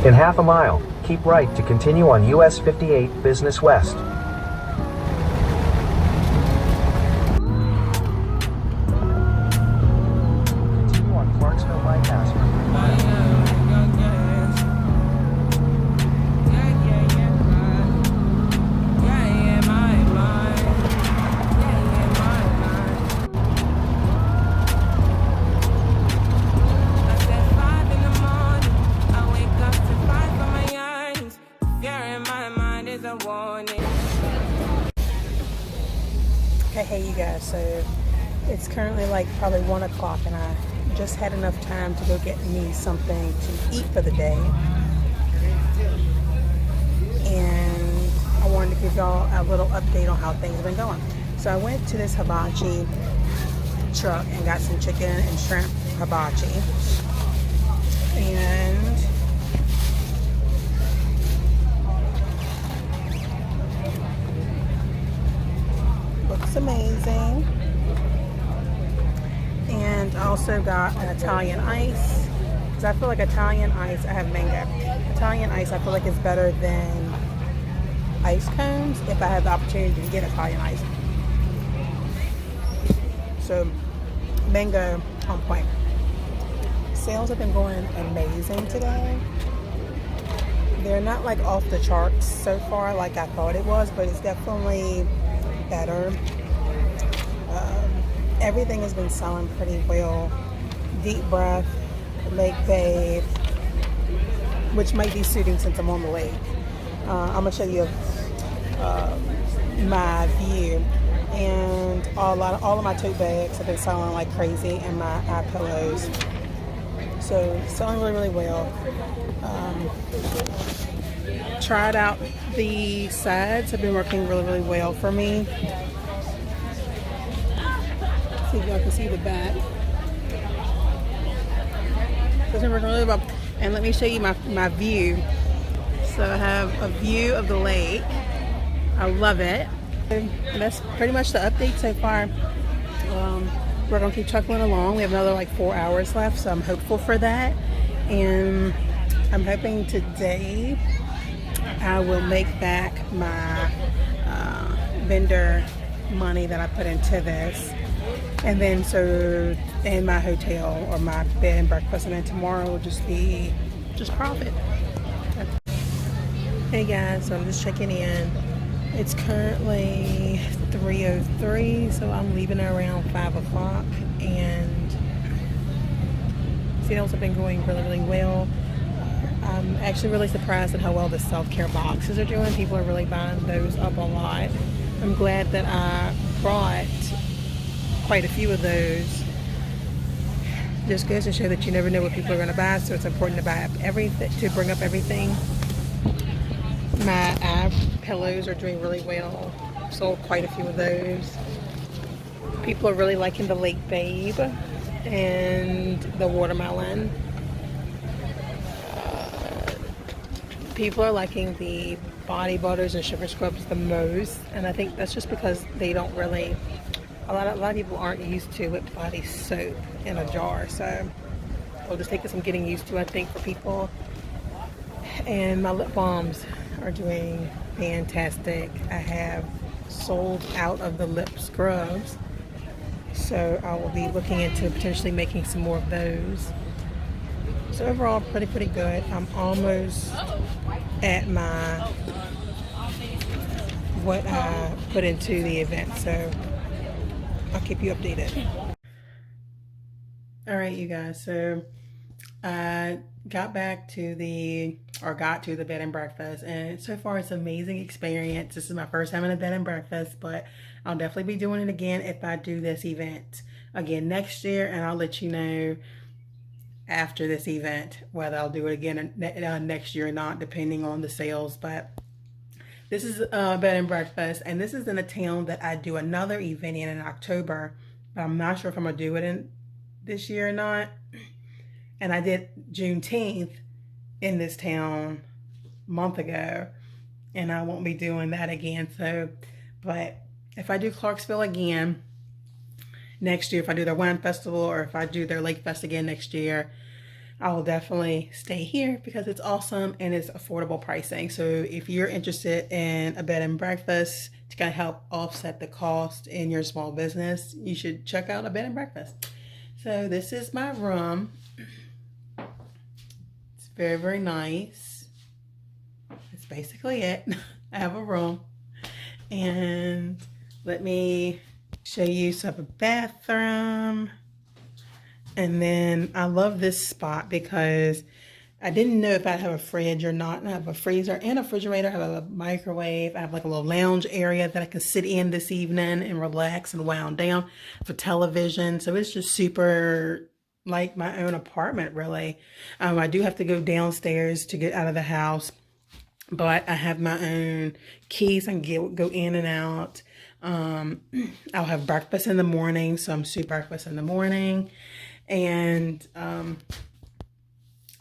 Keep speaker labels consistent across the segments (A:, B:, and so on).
A: In half a mile, keep right to continue on US 58 Business West. Continue on Clarksville Bypass.
B: Hey you guys, so it's currently like probably 1 o'clock and I just had enough time to go get me something to eat for the day, and I wanted to give y'all a little update on how things have been going. So I went to this hibachi truck and got some chicken and shrimp hibachi, and looks amazing. And I also got an Italian ice, because I feel like Italian ice, I have mango. Italian ice I feel like is better than ice cones if I have the opportunity to get Italian ice. So mango on point. Sales have been going amazing today. They're not like off the charts so far like I thought it was, but it's definitely better. Everything has been selling pretty well. Deep Breath, Lake Babe, which might be suiting since I'm on the lake. I'm gonna show you my view, and all of my tote bags have been selling like crazy, and my eye pillows. So selling really well. Tried out the sides, have been working really well for me. See if y'all can see the back. It's been working really well. And let me show you my view. So I have a view of the lake. I love it. And that's pretty much the update so far. We're gonna keep chuckling along. We have another like 4 hours left, so I'm hopeful for that. And I'm hoping today I will make back my vendor money that I put into this, and then so in my hotel or my bed and breakfast, and then tomorrow will just be profit. Hey guys, so I'm just checking in. It's currently 3:03, so I'm leaving around 5 o'clock, and sales have been going really well. I'm actually really surprised at how well the self-care boxes are doing. People are really buying those up a lot. I'm glad that I brought quite a few of those. Just goes to show that you never know what people are going to buy, so it's important to buy up everything, to bring up everything. My eye pillows are doing really well. Sold quite a few of those. People are really liking the Lake Babe and the watermelon. People are liking the body butters and sugar scrubs the most, and I think that's just because they don't really, a lot of people aren't used to with body soap in a jar, so it'll just take some getting used to, I think, for people. And my lip balms are doing fantastic. I have sold out of the lip scrubs, so I will be looking into potentially making some more of those. So overall, pretty good. I'm almost at my what I put into the event, so I'll keep you updated. All right, you guys. So I got to the bed and breakfast, and so far it's an amazing experience. This is my first time in a bed and breakfast, but I'll definitely be doing it again if I do this event again next year, and I'll let you know after this event whether I'll do it again next year or not, depending on the sales. But this is a bed and breakfast, and this is in a town that I do another event in October, but I'm not sure if I'm gonna do it in this year or not. And I did Juneteenth in this town a month ago, and I won't be doing that again. So, but if I do Clarksville again next year, if I do their wine festival, or if I do their LakeFest again next year, I will definitely stay here because it's awesome and it's affordable pricing. So if you're interested in a bed and breakfast to kind of help offset the cost in your small business, you should check out a bed and breakfast. So this is my room. It's very, very nice. That's basically it. I have a room. And let me show you some bathroom. And then I love this spot because I didn't know if I'd have a fridge or not. I have a freezer and a refrigerator. I have a microwave. I have like a little lounge area that I can sit in this evening and relax and wind down for television. So it's just super like my own apartment, really. I do have to go downstairs to get out of the house, but I have my own keys. I can go in and out. I'll have breakfast in the morning, so I'm soup breakfast in the morning. And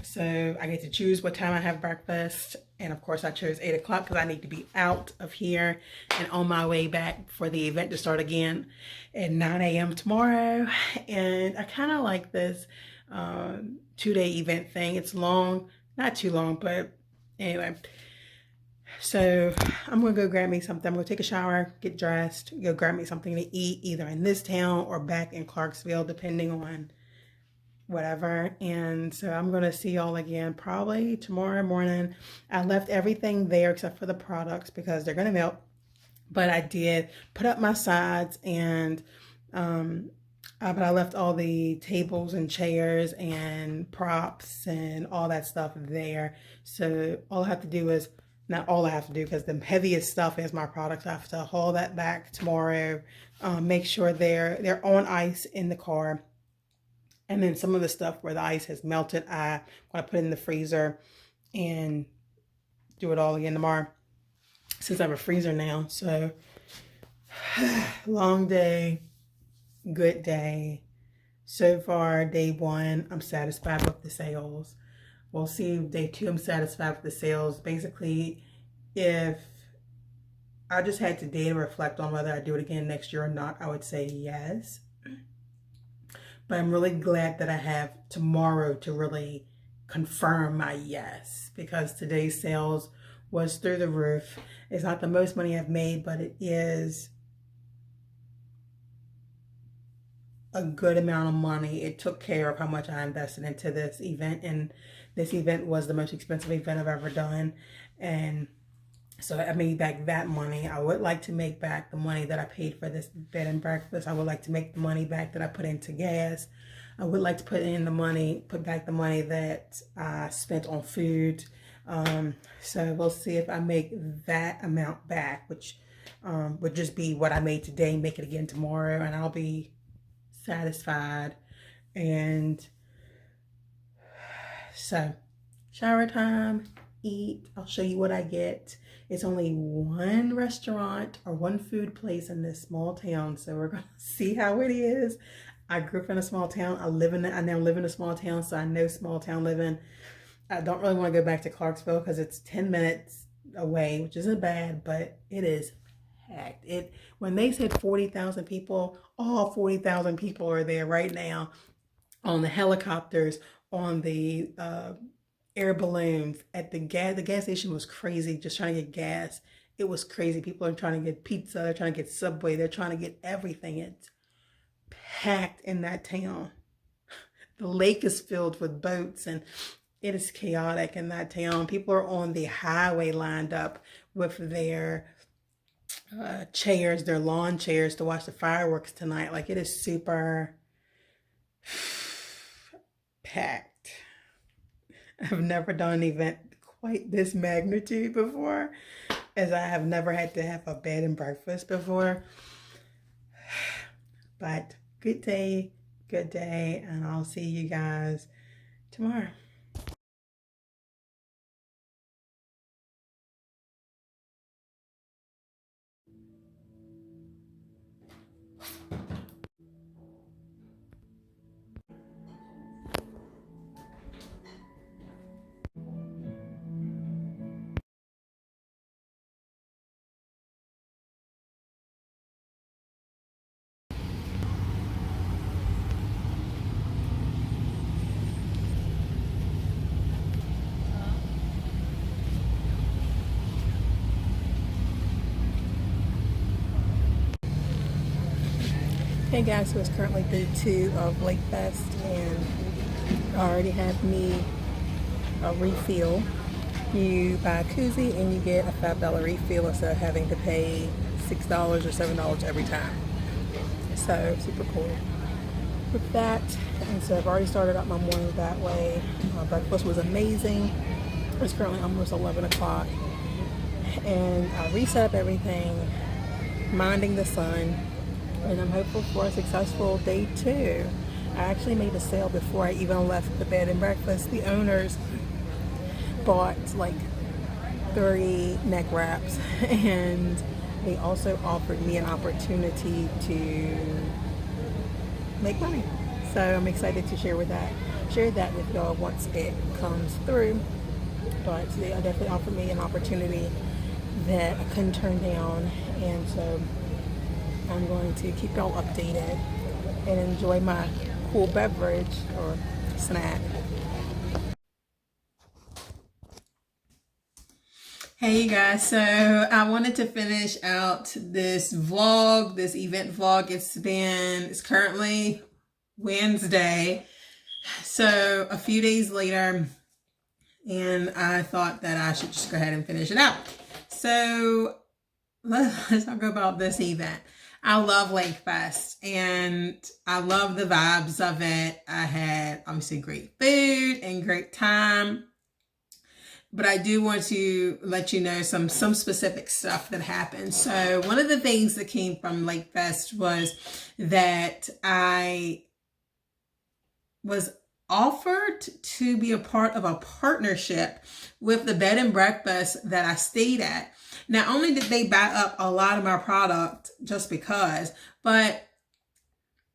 B: so I get to choose what time I have breakfast. And of course I chose 8 o'clock because I need to be out of here and on my way back for the event to start again at 9 a.m. tomorrow. And I kind of like this 2-day event thing. It's long, not too long, but anyway. So I'm gonna go grab me something. I'm gonna take a shower, get dressed, go grab me something to eat either in this town or back in Clarksville, depending on whatever. And so I'm gonna see y'all again probably tomorrow morning. I left everything there except for the products because they're gonna melt, but I did put up my sides and but I left all the tables and chairs and props and all that stuff there. So all I have to do is, not all I have to do because the heaviest stuff is my products. I have to haul that back tomorrow, make sure they're on ice in the car. And then some of the stuff where the ice has melted, I'm going to put it in the freezer and do it all again tomorrow since I have a freezer now. So long day, good day. So far, day 1, I'm satisfied with the sales. We'll see day 2, I'm satisfied with the sales. Basically, if I just had today to reflect on whether I do it again next year or not, I would say yes. But I'm really glad that I have tomorrow to really confirm my yes, because today's sales was through the roof. It's not the most money I've made, but it is a good amount of money. It took care of how much I invested into this event, and this event was the most expensive event I've ever done. And so I made back that money. I would like to make back the money that I paid for this bed and breakfast. I would like to make the money back that I put into gas. I would like to put back the money that I spent on food. So we'll see if I make that amount back, which would just be what I made today, make it again tomorrow, and I'll be satisfied. And so shower time, eat. I'll show you what I get. It's only one restaurant or one food place in this small town, so we're gonna see how it is. I grew up in a small town. I now live in a small town, so I know small town living. I don't really want to go back to Clarksville because it's 10 minutes away, which isn't bad, but it is packed. When they said 40,000 people, all 40,000 people are there right now on the helicopters, on the air balloons. At the gas station was crazy, just trying to get gas. It was crazy. People are trying to get pizza, they're trying to get Subway, they're trying to get everything. It's packed in that town. The lake is filled with boats and it is chaotic in that town. People are on the highway lined up with their chairs, their lawn chairs, to watch the fireworks tonight. Like, it is super packed. I've never done an event quite this magnitude before, as I have never had to have a bed and breakfast before. But good day, and I'll see you guys tomorrow. Hey guys, so it's currently day 2 of LakeFest, and I already have me a refill. You buy a koozie and you get a $5 refill instead of having to pay $6 or $7 every time. So super cool with that. And so I've already started out my morning that way. Breakfast was amazing. It's currently almost 11 o'clock, and I reset up everything, minding the sun, and I'm hopeful for a successful day 2. I actually made a sale before I even left the bed and breakfast. The owners bought like 30 neck wraps, and they also offered me an opportunity to make money. So I'm excited to share that with y'all once it comes through. But they definitely offered me an opportunity that I couldn't turn down, and so I'm going to keep y'all updated and enjoy my cool beverage or snack. Hey you guys, so I wanted to finish out this event vlog. It's currently Wednesday, so a few days later, and I thought that I should just go ahead and finish it out. So let's talk about this event. I love LakeFest, and I love the vibes of it. I had obviously great food and great time, but I do want to let you know some specific stuff that happened. So one of the things that came from LakeFest was that I was offered to be a part of a partnership with the bed and breakfast that I stayed at. Not only did they buy up a lot of my product just because, but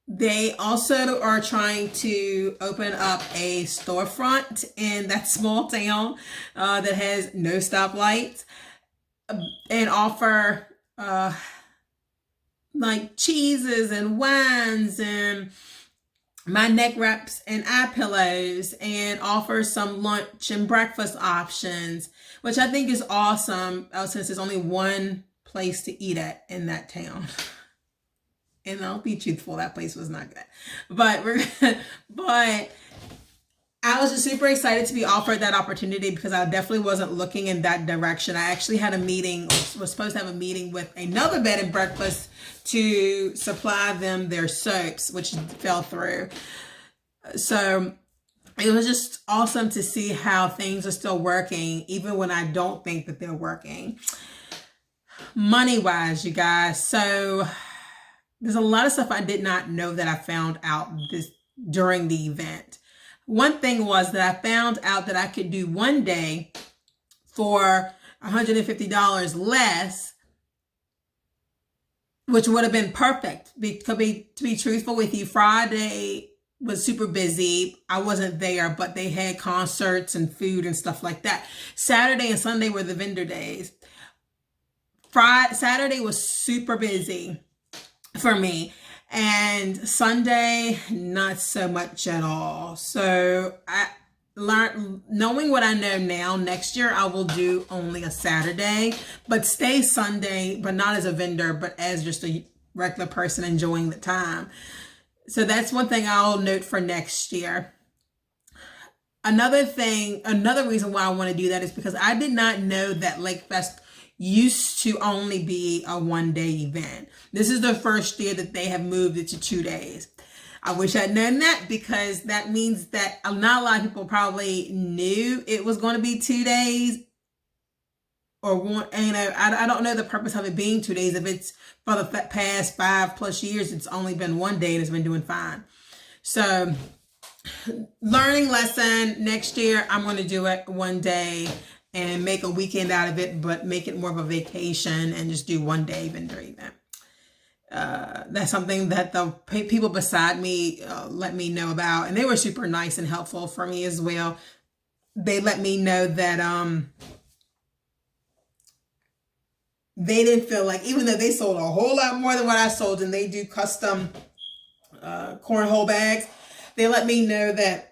B: they also are trying to open up a storefront in that small town that has no stoplights, and offer like cheeses and wines and my neck wraps and eye pillows, and offer some lunch and breakfast options, which I think is awesome, since there's only one place to eat at in that town. And I'll be truthful, that place was not good. But I was just super excited to be offered that opportunity, because I definitely wasn't looking in that direction. I actually had was supposed to have a meeting with another bed and breakfast to supply them their soaps, which fell through. So it was just awesome to see how things are still working, even when I don't think that they're working. Money-wise, you guys. So there's a lot of stuff I did not know that I found out during the event. One thing was that I found out that I could do one day for $150 less, which would have been perfect. To be truthful with you, Friday was super busy. I wasn't there, but they had concerts and food and stuff like that. Saturday and Sunday were the vendor days. Saturday was super busy for me, and Sunday not so much at all. So I learned, knowing what I know now, next year I will do only a Saturday, but stay Sunday, but not as a vendor, but as just a regular person enjoying the time. So that's one thing I'll note for next year. Another reason why I want to do that is because I did not know that LakeFest used to only be a one-day event. This is the first year that they have moved it to 2 days. I wish I'd known that, because that means that not a lot of people probably knew it was going to be 2 days, or one. You know, I don't know the purpose of it being 2 days. If it's for the past 5+ years, it's only been 1 day and it's been doing fine. So learning lesson, next year I'm going to do it 1 day and make a weekend out of it, but make it more of a vacation and just do 1 day vendor event. That's something that the people beside me let me know about, and they were super nice and helpful for me as well. They let me know that they didn't feel like, even though they sold a whole lot more than what I sold, and they do custom cornhole bags, they let me know that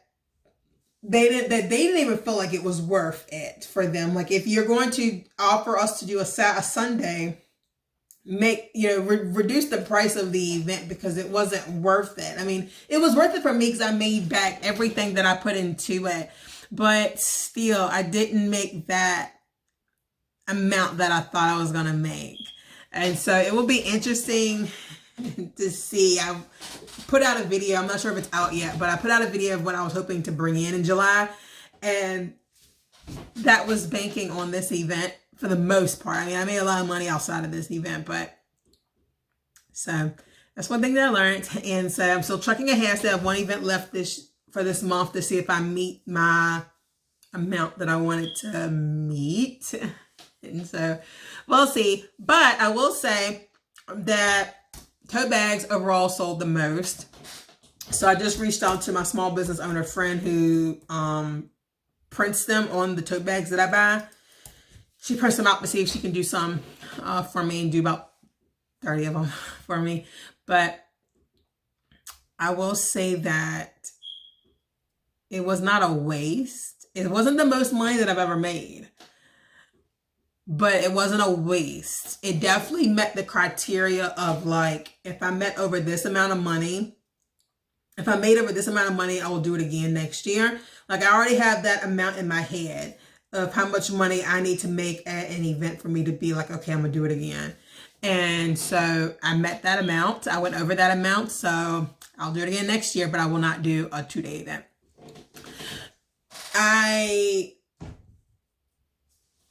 B: they didn't even feel like it was worth it for them. Like, if you're going to offer us to do a Sunday, reduce the price of the event because it wasn't worth it. I mean, it was worth it for me because I made back everything that I put into it, but still, I didn't make that amount that I thought I was gonna make. And so it will be interesting to see. I put out a video. I'm not sure if it's out yet, but I put out a video of what I was hoping to bring in July, and that was banking on this event for the most part. I mean, I made a lot of money outside of this event, but so that's one thing that I learned. And so I'm still trucking ahead. Still have one event left for this month to see if I meet my amount that I wanted to meet. And so we'll see. But I will say that tote bags overall sold the most. So I just reached out to my small business owner friend who prints them on the tote bags that I buy. She prints them out to see if she can do some for me and do about 30 of them for me. But I will say that it was not a waste. It wasn't the most money that I've ever made, but it wasn't a waste. It definitely met the criteria of like, if I met over this amount of money, if I made over this amount of money, I will do it again next year. Like I already have that amount in my head of how much money I need to make at an event for me to be like, okay, I'm gonna do it again. And so I met that amount. I went over that amount. So I'll do it again next year, but I will not do a 2-day event. I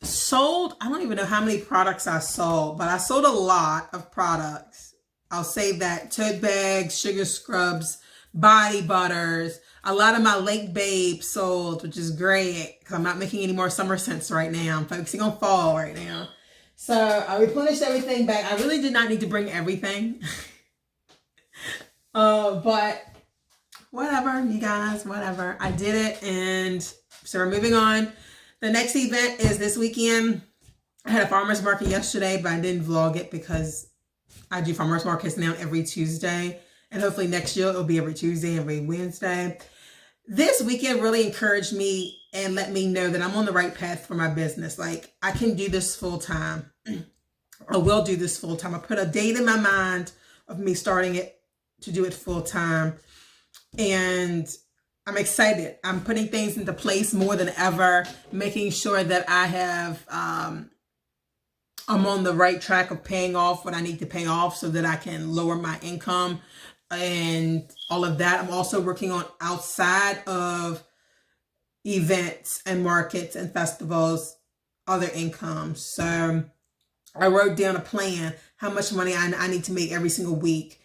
B: sold, I don't even know how many products I sold, but I sold a lot of products. I'll say that: tote bags, sugar scrubs, body butters. A lot of my Lake Babe sold, which is great because I'm not making any more summer scents right now. I'm focusing on fall right now. So I replenished everything back. I really did not need to bring everything. But whatever, you guys, whatever. I did it, and so we're moving on. The next event is this weekend. I had a farmer's market yesterday, but I didn't vlog it because I do farmer's markets now every Tuesday. And hopefully next year it'll be every Tuesday, every Wednesday. This weekend really encouraged me and let me know that I'm on the right path for my business. Like, I can do this full time. I will do this full time. I put a date in my mind of me starting it to do it full time. And I'm excited. I'm putting things into place more than ever, making sure that I have, I'm on the right track of paying off what I need to pay off so that I can lower my income and all of that. I'm also working on outside of events and markets and festivals, other incomes. So I wrote down a plan, how much money I need to make every single week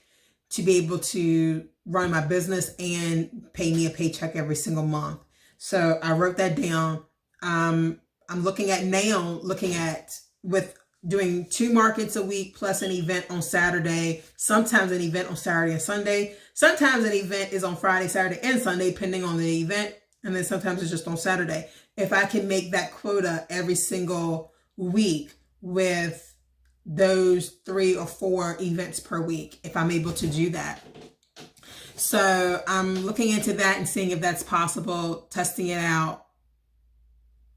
B: to be able to run my business and pay me a paycheck every single month. So I wrote that down. I'm looking at with doing 2 markets a week plus an event on Saturday, sometimes an event on Saturday and Sunday. Sometimes an event is on Friday, Saturday, and Sunday, depending on the event. And then sometimes it's just on Saturday. If I can make that quota every single week with those 3 or 4 events per week, if I'm able to do that. So I'm looking into that and seeing if that's possible, testing it out.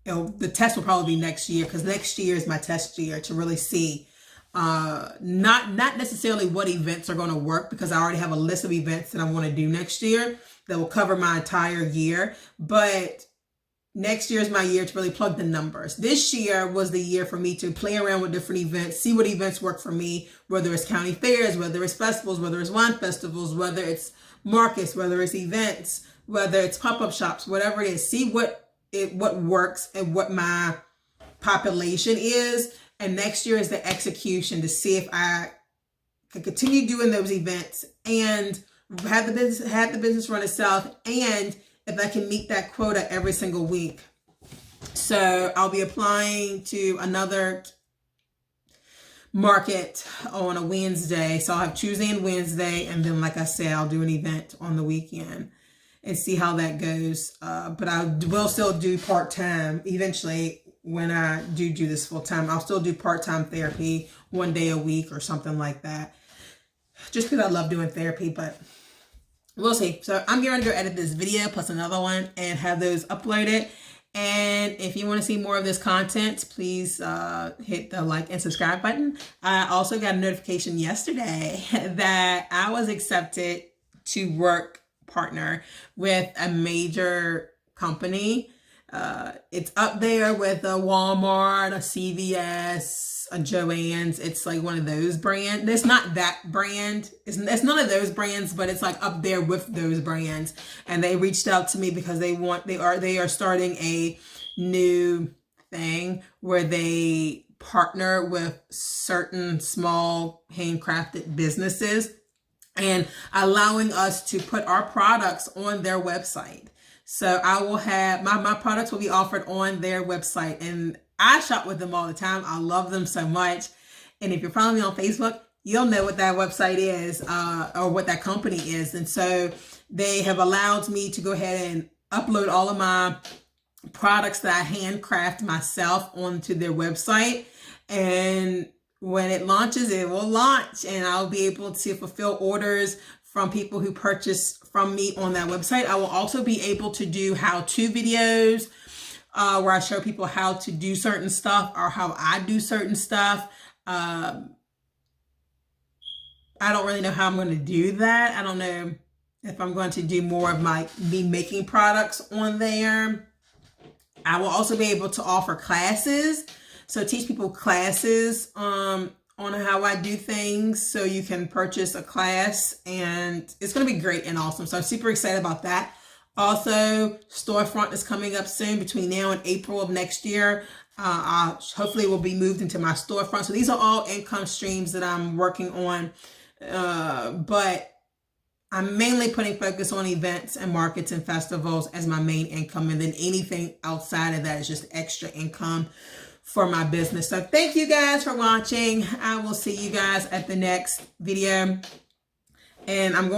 B: The test will probably be next year, because next year is my test year to really see not necessarily what events are going to work, because I already have a list of events that I want to do next year that will cover my entire year. But next year is my year to really plug the numbers. This year was the year for me to play around with different events, see what events work for me, whether it's county fairs, whether it's festivals, whether it's wine festivals, whether it's markets, whether it's events, whether it's pop-up shops, whatever it is. See what works and what my population is. And next year is the execution to see if I can continue doing those events and have the business run itself, and if I can meet that quota every single week. So I'll be applying to another market on a Wednesday. So I'll have Tuesday and Wednesday. And then, like I said, I'll do an event on the weekend and see how that goes. But I will still do part-time eventually. When I do this full-time, I'll still do part-time therapy 1 day a week or something like that. Just because I love doing therapy, but we'll see. So I'm going to go edit this video plus another one and have those uploaded. And if you want to see more of this content, please hit the like and subscribe button. I also got a notification yesterday that I was accepted to work partner with a major company. It's up there with a Walmart, a CVS, a Joann's. It's like one of those brands. It's not that brand. It's none of those brands, but it's like up there with those brands. And they reached out to me because they are starting a new thing where they partner with certain small handcrafted businesses and allowing us to put our products on their website. So I will have my products will be offered on their website, and I shop with them all the time. I love them so much. And if you're following me on Facebook, you'll know what that website is, or what that company is. And so they have allowed me to go ahead and upload all of my products that I handcraft myself onto their website. And when it launches, it will launch, and I'll be able to fulfill orders from people who purchase from me on that website. I will also be able to do how-to videos where I show people how to do certain stuff or how I do certain stuff. I don't really know how I'm going to do that. I don't know if I'm going to do more of me making products on there. I will also be able to offer classes. So teach people classes on how I do things, so you can purchase a class, and it's going to be great and awesome. So I'm super excited about that. Also, storefront is coming up soon between now and April of next year. Hopefully will be moved into my storefront. So these are all income streams that I'm working on, but I'm mainly putting focus on events and markets and festivals as my main income, and then anything outside of that is just extra income for my business. So thank you guys for watching. I will see you guys at the next video. And I've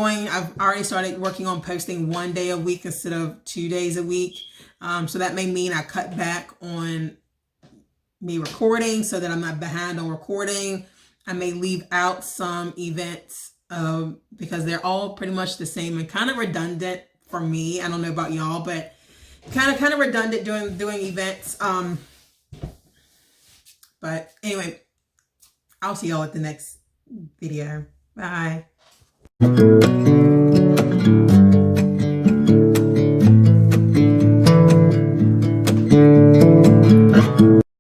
B: already started working on posting 1 day a week instead of 2 days a week. So that may mean I cut back on me recording so that I'm not behind on recording. I may leave out some events because they're all pretty much the same and kind of redundant for me. I don't know about y'all, but kind of redundant doing events. But anyway, I'll see y'all at the next video. Bye.